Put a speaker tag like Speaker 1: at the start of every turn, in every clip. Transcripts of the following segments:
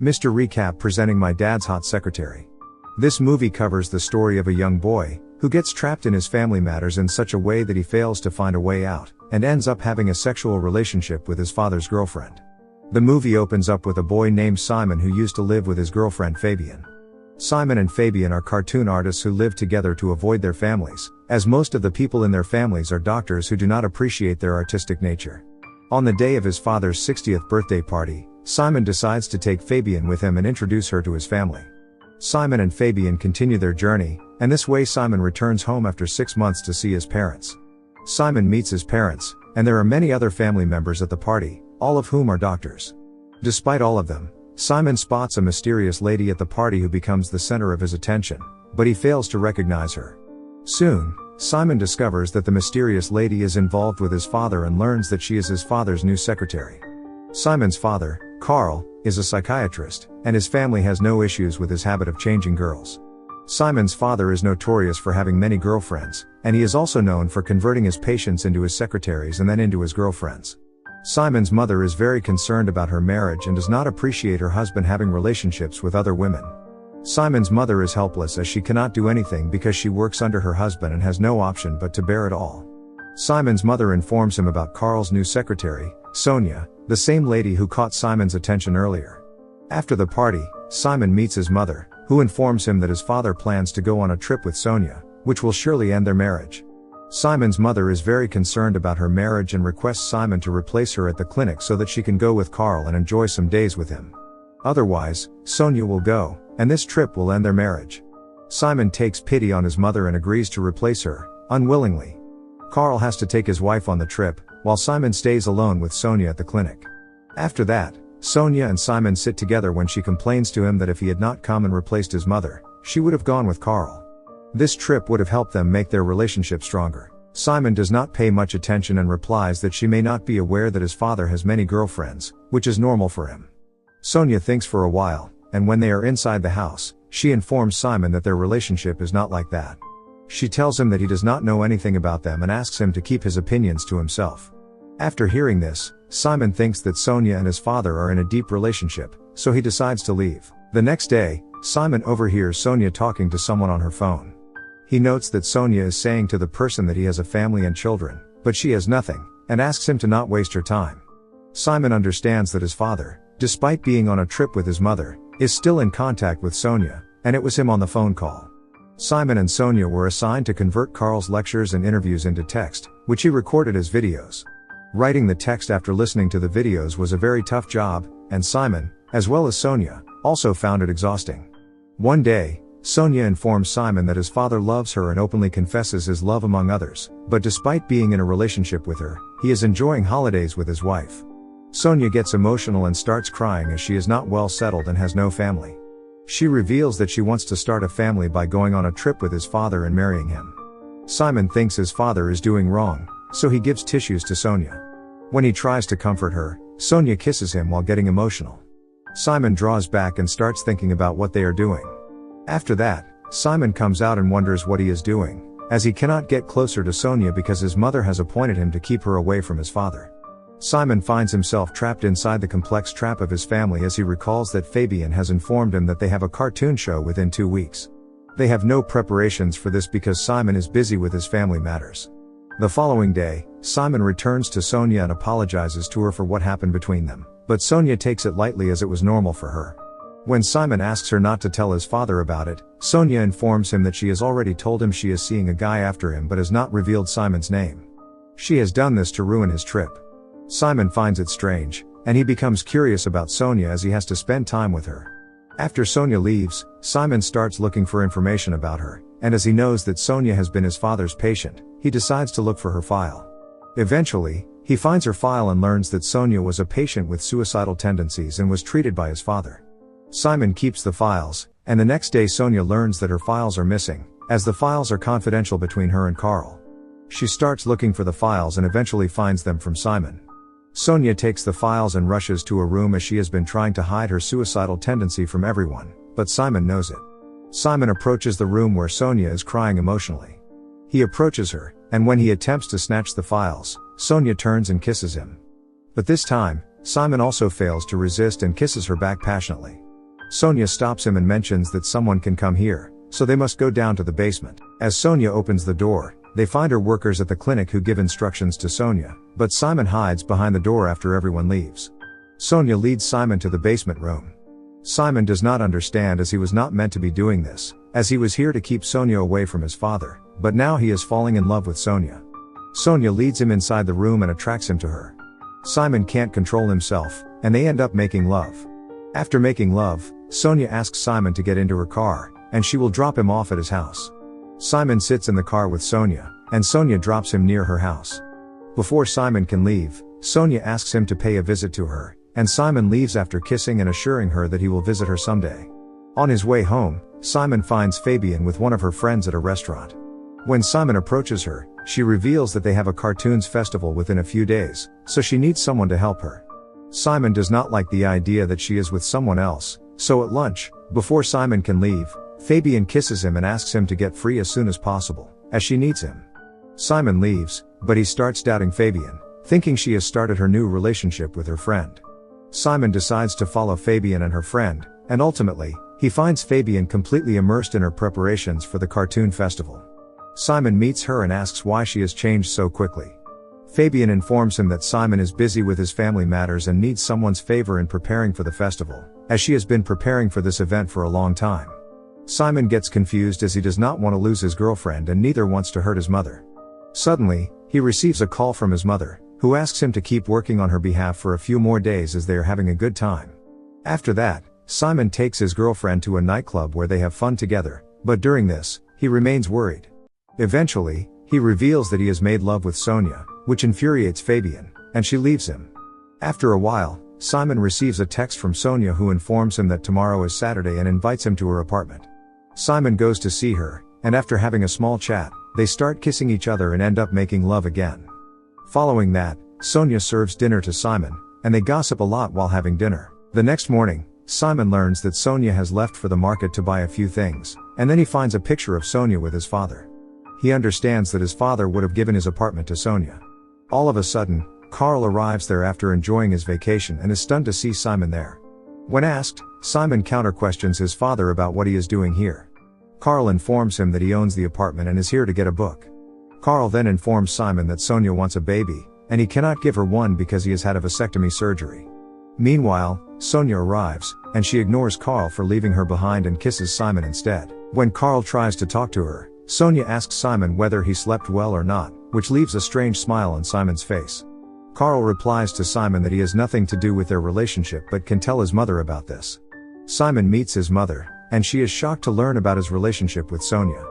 Speaker 1: Mr. Recap presenting My Dad's Hot Secretary. This movie covers the story of a young boy who gets trapped in his family matters in such a way that he fails to find a way out, and ends up having a sexual relationship with his father's girlfriend. The movie opens up with a boy named Simon who used to live with his girlfriend Fabian. Simon and Fabian are cartoon artists who live together to avoid their families, as most of the people in their families are doctors who do not appreciate their artistic nature. On the day of his father's 60th birthday party, Simon decides to take Fabian with him and introduce her to his family. Simon and Fabian continue their journey, and this way Simon returns home after 6 months to see his parents. Simon meets his parents, and there are many other family members at the party, all of whom are doctors. Despite all of them, Simon spots a mysterious lady at the party who becomes the center of his attention, but he fails to recognize her. Soon, Simon discovers that the mysterious lady is involved with his father and learns that she is his father's new secretary. Simon's father, Carl, is a psychiatrist, and his family has no issues with his habit of changing girls. Simon's father is notorious for having many girlfriends, and he is also known for converting his patients into his secretaries and then into his girlfriends. Simon's mother is very concerned about her marriage and does not appreciate her husband having relationships with other women. Simon's mother is helpless as she cannot do anything because she works under her husband and has no option but to bear it all. Simon's mother informs him about Carl's new secretary, Sonia, the same lady who caught Simon's attention earlier. After the party, Simon meets his mother, who informs him that his father plans to go on a trip with Sonia, which will surely end their marriage. Simon's mother is very concerned about her marriage and requests Simon to replace her at the clinic so that she can go with Carl and enjoy some days with him. Otherwise, Sonia will go, and this trip will end their marriage. Simon takes pity on his mother and agrees to replace her, unwillingly. Carl has to take his wife on the trip, while Simon stays alone with Sonia at the clinic. After that, Sonia and Simon sit together when she complains to him that if he had not come and replaced his mother, she would have gone with Carl. This trip would have helped them make their relationship stronger. Simon does not pay much attention and replies that she may not be aware that his father has many girlfriends, which is normal for him. Sonia thinks for a while, and when they are inside the house, she informs Simon that their relationship is not like that. She tells him that he does not know anything about them and asks him to keep his opinions to himself. After hearing this, Simon thinks that Sonia and his father are in a deep relationship, so he decides to leave. The next day, Simon overhears Sonia talking to someone on her phone. He notes that Sonia is saying to the person that he has a family and children, but she has nothing, and asks him to not waste her time. Simon understands that his father, despite being on a trip with his mother, is still in contact with Sonia, and it was him on the phone call. Simon and Sonia were assigned to convert Carl's lectures and interviews into text, which he recorded as videos. Writing the text after listening to the videos was a very tough job, and Simon, as well as Sonia, also found it exhausting. One day, Sonia informs Simon that his father loves her and openly confesses his love among others, but despite being in a relationship with her, he is enjoying holidays with his wife. Sonia gets emotional and starts crying as she is not well settled and has no family. She reveals that she wants to start a family by going on a trip with his father and marrying him. Simon thinks his father is doing wrong, so he gives tissues to Sonia. When he tries to comfort her, Sonia kisses him while getting emotional. Simon draws back and starts thinking about what they are doing. After that, Simon comes out and wonders what he is doing, as he cannot get closer to Sonia because his mother has appointed him to keep her away from his father. Simon finds himself trapped inside the complex trap of his family as he recalls that Fabian has informed him that they have a cartoon show within 2 weeks. They have no preparations for this because Simon is busy with his family matters. The following day, Simon returns to Sonia and apologizes to her for what happened between them, but Sonia takes it lightly as it was normal for her. When Simon asks her not to tell his father about it, Sonia informs him that she has already told him she is seeing a guy after him but has not revealed Simon's name. She has done this to ruin his trip. Simon finds it strange, and he becomes curious about Sonia as he has to spend time with her. After Sonia leaves, Simon starts looking for information about her, and as he knows that Sonia has been his father's patient, he decides to look for her file. Eventually, he finds her file and learns that Sonia was a patient with suicidal tendencies and was treated by his father. Simon keeps the files, and the next day Sonia learns that her files are missing, as the files are confidential between her and Carl. She starts looking for the files and eventually finds them from Simon. Sonia takes the files and rushes to a room as she has been trying to hide her suicidal tendency from everyone, but Simon knows it. Simon approaches the room where Sonia is crying emotionally. He approaches her, and when he attempts to snatch the files, Sonia turns and kisses him. But this time, Simon also fails to resist and kisses her back passionately. Sonia stops him and mentions that someone can come here, so they must go down to the basement. As Sonia opens the door, they find her workers at the clinic who give instructions to Sonia, but Simon hides behind the door after everyone leaves. Sonia leads Simon to the basement room. Simon does not understand, as he was not meant to be doing this, as he was here to keep Sonia away from his father, but now he is falling in love with Sonia. Sonia leads him inside the room and attracts him to her. Simon can't control himself, and they end up making love. After making love, Sonia asks Simon to get into her car, and she will drop him off at his house. Simon sits in the car with Sonia, and Sonia drops him near her house. Before Simon can leave, Sonia asks him to pay a visit to her, and Simon leaves after kissing and assuring her that he will visit her someday. On his way home, Simon finds Fabian with one of her friends at a restaurant. When Simon approaches her, she reveals that they have a cartoons festival within a few days, so she needs someone to help her. Simon does not like the idea that she is with someone else, so at lunch, before Simon can leave, Fabian kisses him and asks him to get free as soon as possible, as she needs him. Simon leaves, but he starts doubting Fabian, thinking she has started her new relationship with her friend. Simon decides to follow Fabian and her friend, and ultimately, he finds Fabian completely immersed in her preparations for the cartoon festival. Simon meets her and asks why she has changed so quickly. Fabian informs him that Simon is busy with his family matters and needs someone's favor in preparing for the festival, as she has been preparing for this event for a long time. Simon gets confused as he does not want to lose his girlfriend and neither wants to hurt his mother. Suddenly, he receives a call from his mother, who asks him to keep working on her behalf for a few more days as they are having a good time. After that, Simon takes his girlfriend to a nightclub where they have fun together, but during this, he remains worried. Eventually, he reveals that he has made love with Sonia, which infuriates Fabian, and she leaves him. After a while, Simon receives a text from Sonia who informs him that tomorrow is Saturday and invites him to her apartment. Simon goes to see her, and after having a small chat, they start kissing each other and end up making love again. Following that, Sonia serves dinner to Simon, and they gossip a lot while having dinner. The next morning, Simon learns that Sonia has left for the market to buy a few things, and then he finds a picture of Sonia with his father. He understands that his father would have given his apartment to Sonia. All of a sudden, Carl arrives there after enjoying his vacation and is stunned to see Simon there. When asked, Simon counter-questions his father about what he is doing here. Carl informs him that he owns the apartment and is here to get a book. Carl then informs Simon that Sonia wants a baby, and he cannot give her one because he has had a vasectomy surgery. Meanwhile, Sonia arrives, and she ignores Carl for leaving her behind and kisses Simon instead. When Carl tries to talk to her, Sonia asks Simon whether he slept well or not, which leaves a strange smile on Simon's face. Carl replies to Simon that he has nothing to do with their relationship but can tell his mother about this. Simon meets his mother, and she is shocked to learn about his relationship with Sonia.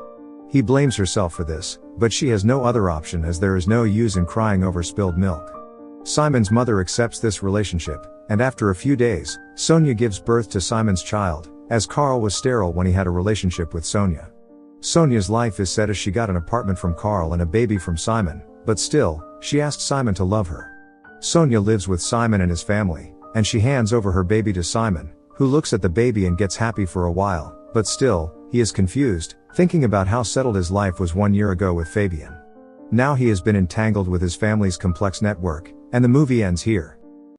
Speaker 1: He blames herself for this, but she has no other option as there is no use in crying over spilled milk. Simon's mother accepts this relationship, and after a few days, Sonia gives birth to Simon's child, as Carl was sterile when he had a relationship with Sonia. Sonia's life is set as she got an apartment from Carl and a baby from Simon, but still, she asks Simon to love her. Sonia lives with Simon and his family, and she hands over her baby to Simon, who looks at the baby and gets happy for a while, but still, he is confused, thinking about how settled his life was 1 year ago with Fabian. Now he has been entangled with his family's complex network, and the movie ends here.